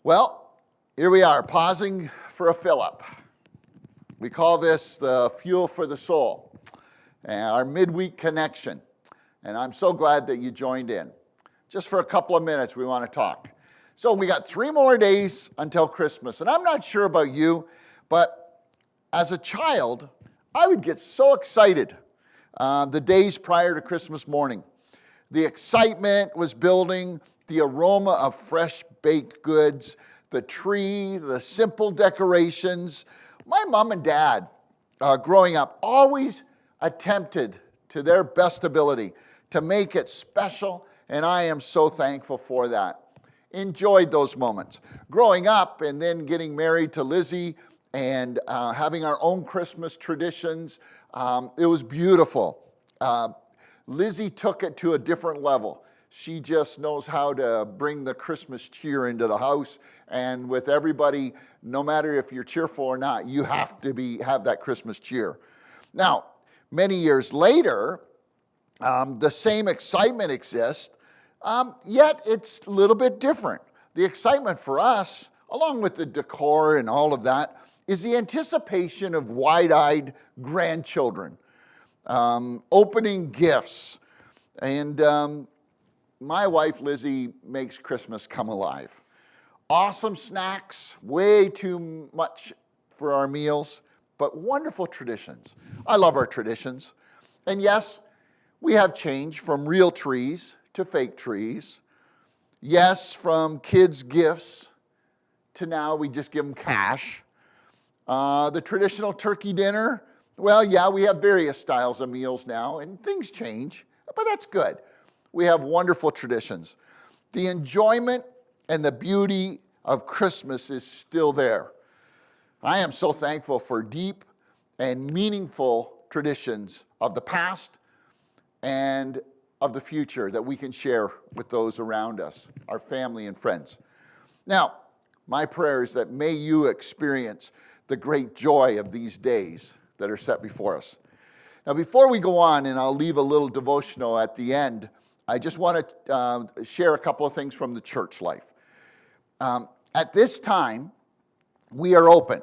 Well, here we are, pausing for a fill-up. We call this the Fuel for the Soul, our midweek connection. And I'm so glad that you joined in. Just for a couple of minutes, we want to talk. So we got 3 more days until Christmas. And I'm not sure about you, but as a child, I would get so excited the days prior to Christmas morning. The excitement was building, the aroma of fresh baked goods, the tree, the simple decorations. My mom and dad, growing up, always attempted to their best ability to make it special, and I am so thankful for that. Enjoyed those moments. Growing up and then getting married to Lizzie and having our own Christmas traditions, it was beautiful. Lizzie took it to a different level. She just knows how to bring the Christmas cheer into the house, and with everybody, no matter if you're cheerful or not, you have to have that Christmas cheer. Now, many years later, the same excitement exists, yet it's a little bit different. The excitement for us, along with the decor and all of that, is the anticipation of wide-eyed grandchildren, opening gifts, and my wife, Lizzie, makes Christmas come alive. Awesome snacks, way too much for our meals, but wonderful traditions. I love our traditions. And yes, we have changed from real trees to fake trees. Yes, from kids' gifts to now we just give them cash. The traditional turkey dinner, well, yeah, we have various styles of meals now, and things change, but that's good. We have wonderful traditions. The enjoyment and the beauty of Christmas is still there. I am so thankful for deep and meaningful traditions of the past and of the future that we can share with those around us, our family and friends. Now, my prayer is that may you experience the great joy of these days that are set before us. Now, before we go on, and I'll leave a little devotional at the end, I just want to share a couple of things from the church life. At this time, we are open.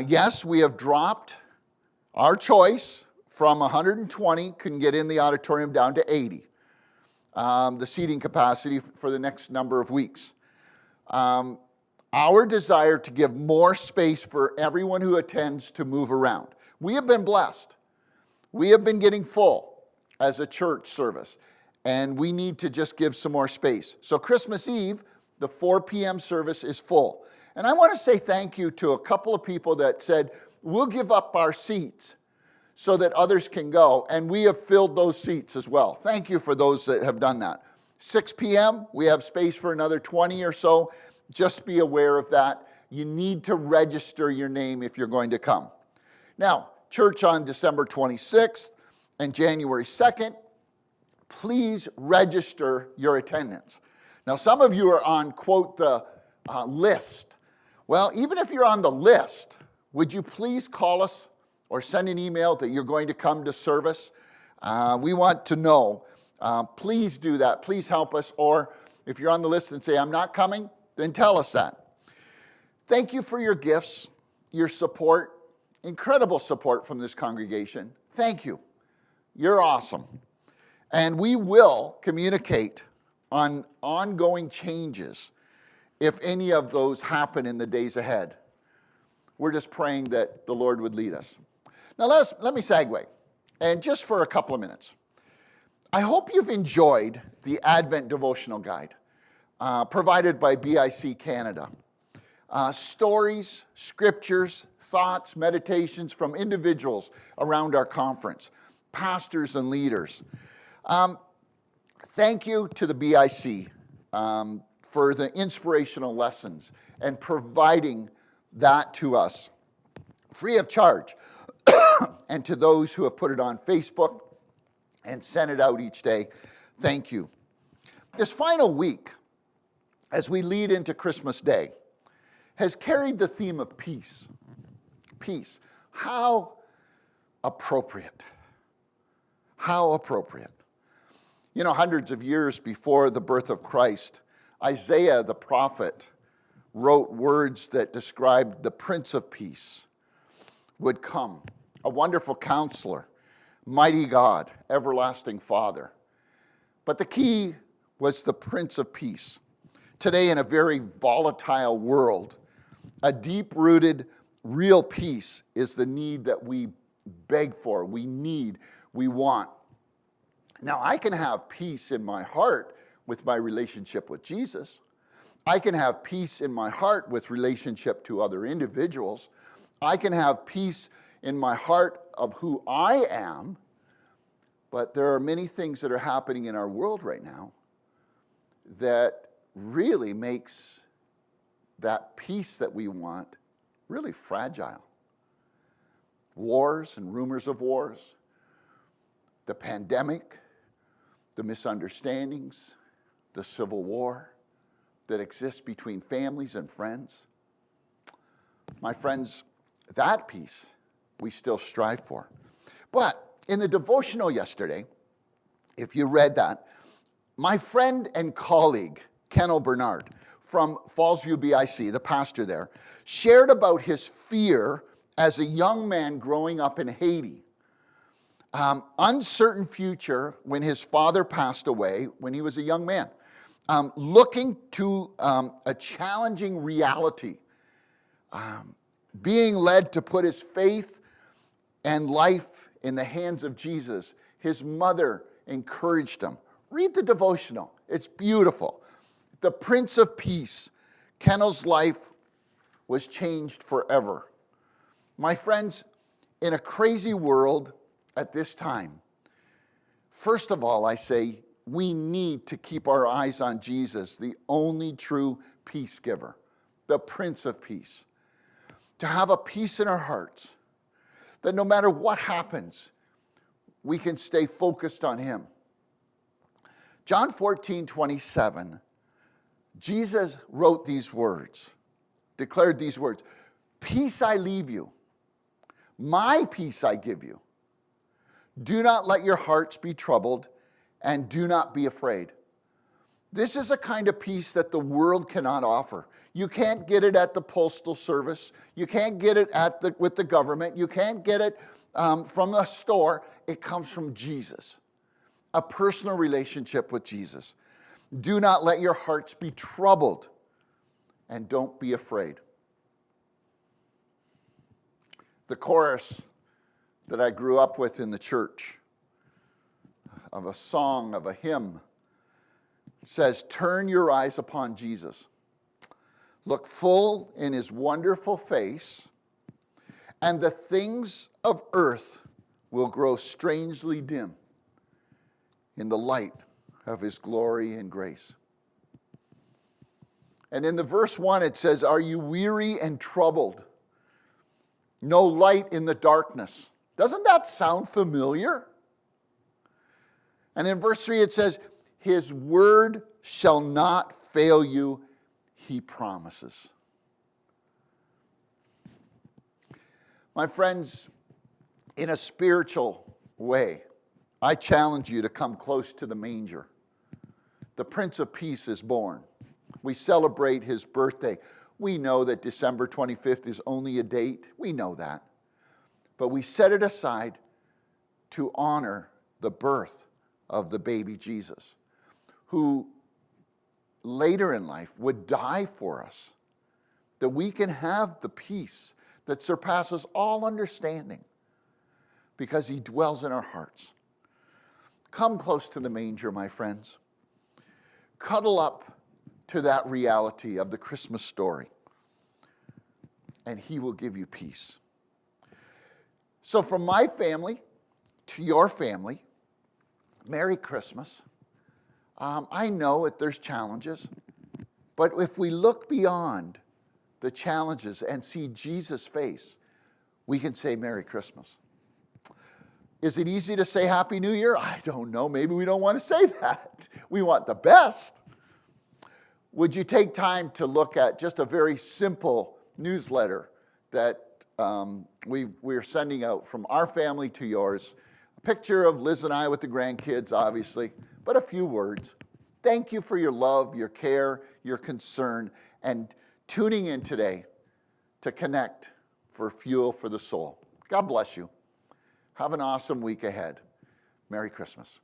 Yes, we have dropped our choice from 120, couldn't get in the auditorium, down to 80, the seating capacity for the next number of weeks. Our desire to give more space for everyone who attends to move around. We have been blessed. We have been getting full as a church service, and we need to just give some more space. So Christmas Eve, the 4 p.m. service is full. And I want to say thank you to a couple of people that said, we'll give up our seats so that others can go, and we have filled those seats as well. Thank you for those that have done that. 6 p.m., we have space for another 20 or so. Just be aware of that. You need to register your name if you're going to come. Now, church on December 26th and January 2nd, please register your attendance. Now, some of you are on, quote, the list. Well, even if you're on the list, would you please call us or send an email that you're going to come to service? We want to know. Please do that. Please help us. Or if you're on the list and say, I'm not coming, then tell us that. Thank you for your gifts, your support, incredible support from this congregation. Thank you. You're awesome. And we will communicate on ongoing changes if any of those happen in the days ahead. We're just praying that the Lord would lead us. Now let me segue, and just for a couple of minutes. I hope you've enjoyed the Advent devotional guide provided by BIC Canada. Stories, scriptures, thoughts, meditations from individuals around our conference, pastors and leaders. Thank you to the BIC for the inspirational lessons and providing that to us free of charge. And to those who have put it on Facebook and sent it out each day, thank you. This final week, as we lead into Christmas Day, has carried the theme of peace. Peace. How appropriate. How appropriate. You know, hundreds of years before the birth of Christ, Isaiah the prophet wrote words that described the Prince of Peace would come, a wonderful counselor, mighty God, everlasting Father. But the key was the Prince of Peace. Today, in a very volatile world, a deep-rooted, real peace is the need that we beg for, we need, we want. Now, I can have peace in my heart with my relationship with Jesus. I can have peace in my heart with relationship to other individuals. I can have peace in my heart of who I am. But there are many things that are happening in our world right now that really makes that peace that we want really fragile. Wars and rumors of wars, the pandemic, the misunderstandings, the civil war that exists between families and friends. My friends, that peace we still strive for. But in the devotional yesterday, if you read that, my friend and colleague, Kennel Bernard, from Fallsview BIC, the pastor there, shared about his fear as a young man growing up in Haiti. Uncertain future when his father passed away when he was a young man. Looking to a challenging reality. Being led to put his faith and life in the hands of Jesus. His mother encouraged him. Read the devotional. It's beautiful. The Prince of Peace. Kennel's life was changed forever. My friends, in a crazy world at this time, first of all, I say we need to keep our eyes on Jesus, the only true peace giver, the Prince of Peace. To have a peace in our hearts, that no matter what happens, we can stay focused on him. John 14:27, Jesus wrote these words, declared these words, "Peace I leave you, my peace I give you. Do not let your hearts be troubled, and do not be afraid." This is a kind of peace that the world cannot offer. You can't get it at the postal service. You can't get it with the government. You can't get it from a store. It comes from Jesus, a personal relationship with Jesus. Do not let your hearts be troubled, and don't be afraid. The chorus that I grew up with in the church of a song, of a hymn, says, "Turn your eyes upon Jesus. Look full in his wonderful face, and the things of earth will grow strangely dim in the light of his glory and grace." And in the verse 1 it says, "Are you weary and troubled? No light in the darkness." Doesn't that sound familiar? And in verse 3 it says, "His word shall not fail you, he promises." My friends, in a spiritual way, I challenge you to come close to the manger. The Prince of Peace is born. We celebrate his birthday. We know that December 25th is only a date. We know that. But we set it aside to honor the birth of the baby Jesus, who later in life would die for us, that we can have the peace that surpasses all understanding because he dwells in our hearts. Come close to the manger, my friends. Cuddle up to that reality of the Christmas story, and he will give you peace. So from my family to your family, Merry Christmas. I know that there's challenges, but if we look beyond the challenges and see Jesus' face, we can say Merry Christmas. Is it easy to say Happy New Year? I don't know. Maybe we don't want to say that. We want the best. Would you take time to look at just a very simple newsletter that we're sending out from our family to yours? A picture of Liz and I with the grandkids, obviously, but a few words. Thank you for your love, your care, your concern, and tuning in today to connect for Fuel for the Soul. God bless you. Have an awesome week ahead. Merry Christmas.